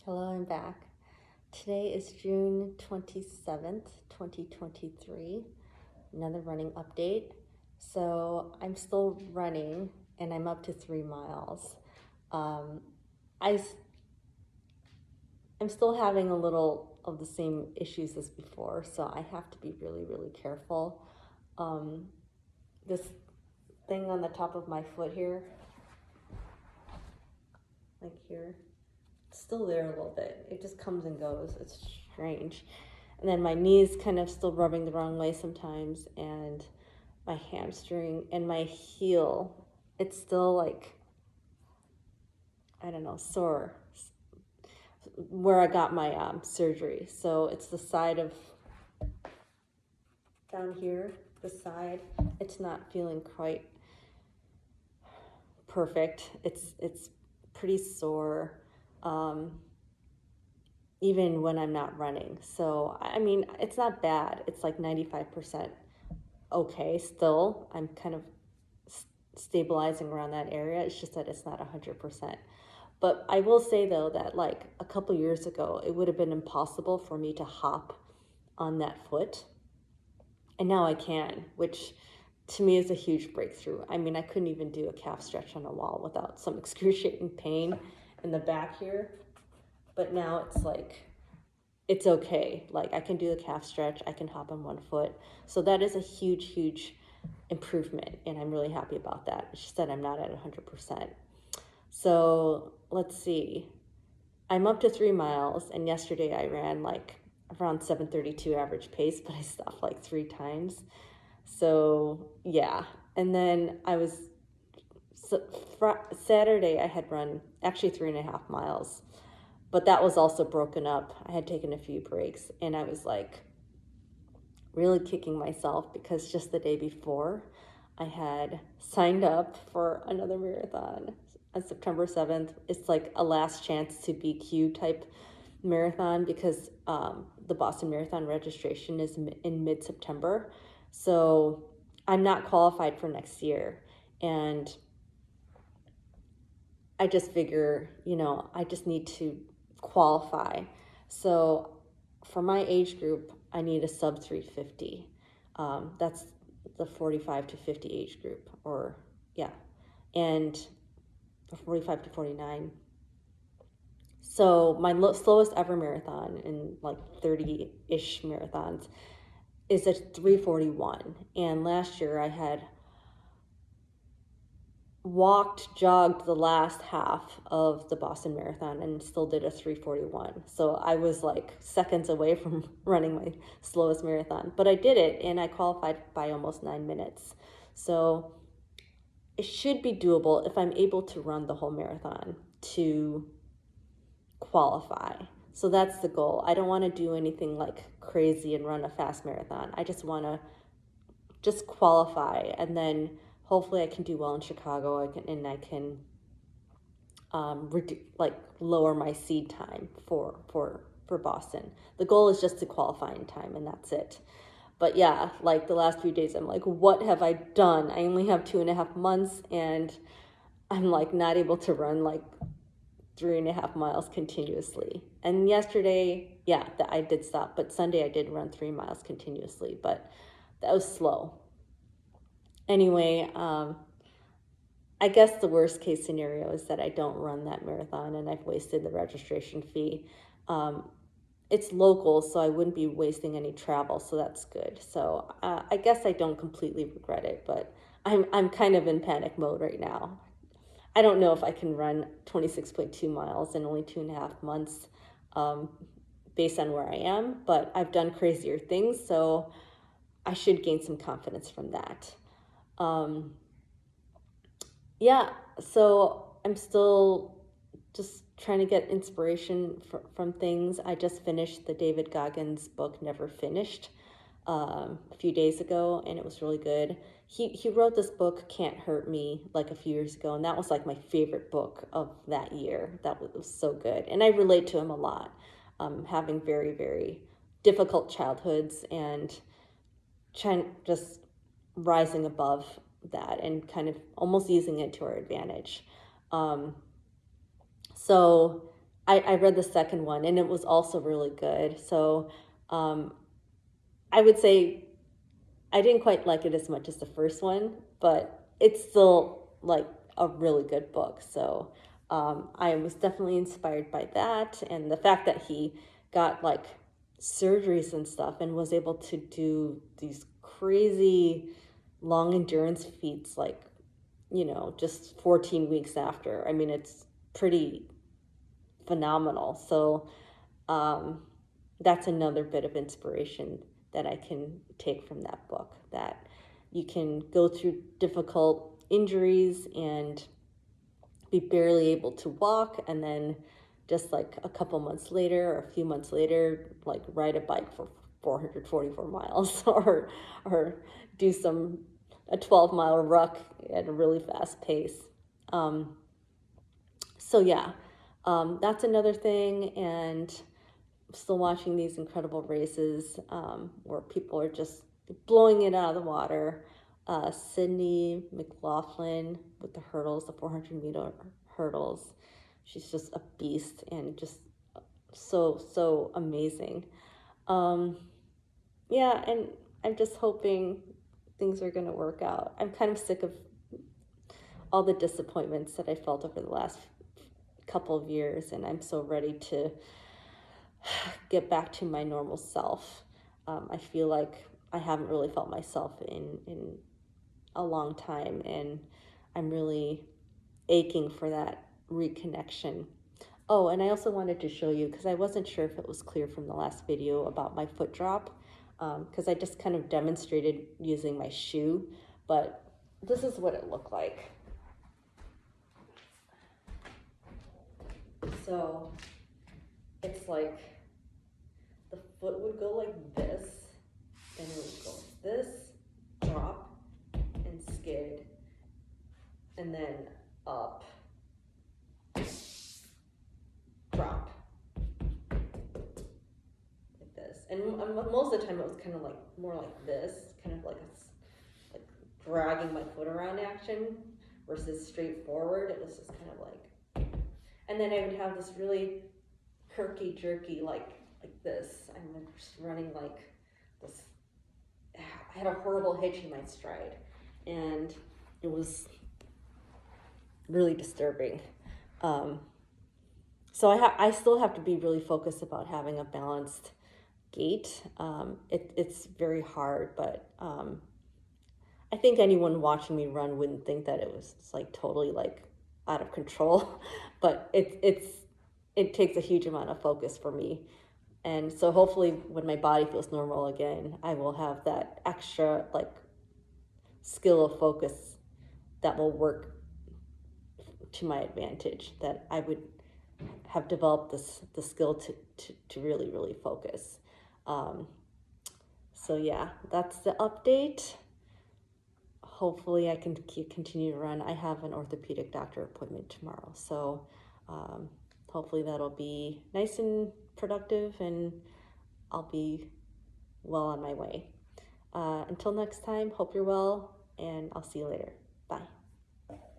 Hello, I'm back. Today is June 27th, 2023. Another running update. So I'm still running and I'm up to 3 miles. Um, I, I'm still having a little of the same issues as before, so I have to be really, really careful. Um, this thing on the top of my foot here, like here, it's still there a little bit. It just comes and goes. It's strange. And then my knee's kind of still rubbing the wrong way sometimes, and my hamstring and my heel, it's still like, I don't know, sore where I got my surgery. So it's the side of down here, the side. It's not feeling quite perfect. It's pretty sore. Even when I'm not running. So, I mean, it's not bad. It's like 95% okay still. I'm kind of stabilizing around that area. It's just that it's not 100%. But I will say though that like a couple years ago, it would have been impossible for me to hop on that foot. And now I can, which to me is a huge breakthrough. I mean, I couldn't even do a calf stretch on a wall without some excruciating pain in the back here. But now it's like, it's okay. Like I can do the calf stretch, I can hop on one foot. So that is a huge, huge improvement. And I'm really happy about that. It's just that I'm not at 100%. So let's see. I'm up to 3 miles, and yesterday I ran like around 7:32 average pace, but I stopped like 3 times. So yeah. And then so, Saturday I had run actually 3.5 miles, but that was also broken up. I had taken a few breaks, and I was like really kicking myself because just the day before I had signed up for another marathon on September 7th. It's like a last chance to BQ type marathon because the Boston Marathon registration is in mid-September. So I'm not qualified for next year. And I just figure, I just need to qualify. So for my age group, I need a sub 350. That's the 45 to 50 age group, or yeah, and 45 to 49. So my slowest ever marathon in like 30-ish marathons is a 341. And last year I had jogged the last half of the Boston Marathon and still did a 341. So I was like seconds away from running my slowest marathon, but I did it and I qualified by almost 9 minutes. So it should be doable if I'm able to run the whole marathon to qualify. So that's the goal. I don't want to do anything like crazy and run a fast marathon. I just want to just qualify, and then hopefully I can do well in Chicago. I can lower my seed time for Boston. The goal is just to qualify in time, and that's it. But yeah, like the last few days, I'm like, what have I done? I only have 2.5 months, and I'm like not able to run like 3.5 miles continuously. And yesterday, yeah, I did stop, but Sunday I did run 3 miles continuously, but that was slow. Anyway, I guess the worst case scenario is that I don't run that marathon and I've wasted the registration fee. It's local, so I wouldn't be wasting any travel, so that's good. So I guess I don't completely regret it, but I'm kind of in panic mode right now. I don't know if I can run 26.2 miles in only 2.5 months, um, based on where I am, but I've done crazier things, so I should gain some confidence from that. Um, yeah, so I'm still just trying to get inspiration from things. I just finished the David Goggins book, Never Finished, a few days ago, and it was really good. He wrote this book, Can't Hurt Me, like a few years ago, and that was like my favorite book of that year. That was so good, and I relate to him a lot, having very, very difficult childhoods and just rising above that and kind of almost using it to our advantage. Um, so I read the second one and it was also really good. So um, I would say I didn't quite like it as much as the first one, but it's still like a really good book. So I was definitely inspired by that, and the fact that he got like surgeries and stuff and was able to do these crazy long endurance feats, like, just 14 weeks after. I mean, it's pretty phenomenal. So um, that's another bit of inspiration that I can take from that book, that you can go through difficult injuries and be barely able to walk, and then just like a couple months later or a few months later, like ride a bike for 444 miles or do a 12-mile ruck at a really fast pace. Um, so yeah, that's another thing. And still watching these incredible races where people are just blowing it out of the water. Sydney McLaughlin with the hurdles, the 400-meter hurdles. She's just a beast and just so amazing. Um, yeah, and I'm just hoping things are going to work out. I'm kind of sick of all the disappointments that I felt over the last couple of years, and I'm so ready to get back to my normal self. I feel like I haven't really felt myself in a long time, and I'm really aching for that reconnection. Oh, and I also wanted to show you, because I wasn't sure if it was clear from the last video about my foot drop, because I just kind of demonstrated using my shoe, but this is what it looked like. So it's like the foot would go like this, and it would go like this, drop, and skid, and then up, drop, like this. And most of the time it was kind of like more like this, kind of like like dragging my foot around action versus straight forward. It was just kind of like, and then I would have this really herky jerky like this. I'm just running like this. I had a horrible hitch in my stride, and it was really disturbing. So I still have to be really focused about having a balanced gait. It's very hard, but I think anyone watching me run wouldn't think that it was like totally like out of control, but it takes a huge amount of focus for me. And so hopefully when my body feels normal again, I will have that extra like skill of focus that will work to my advantage, that I would have developed the skill to really focus. So yeah, that's the update. Hopefully I can continue to run. I have an orthopedic doctor appointment tomorrow, so hopefully that'll be nice and productive, and I'll be well on my way. Until next time, hope you're well, and I'll see you later. Bye.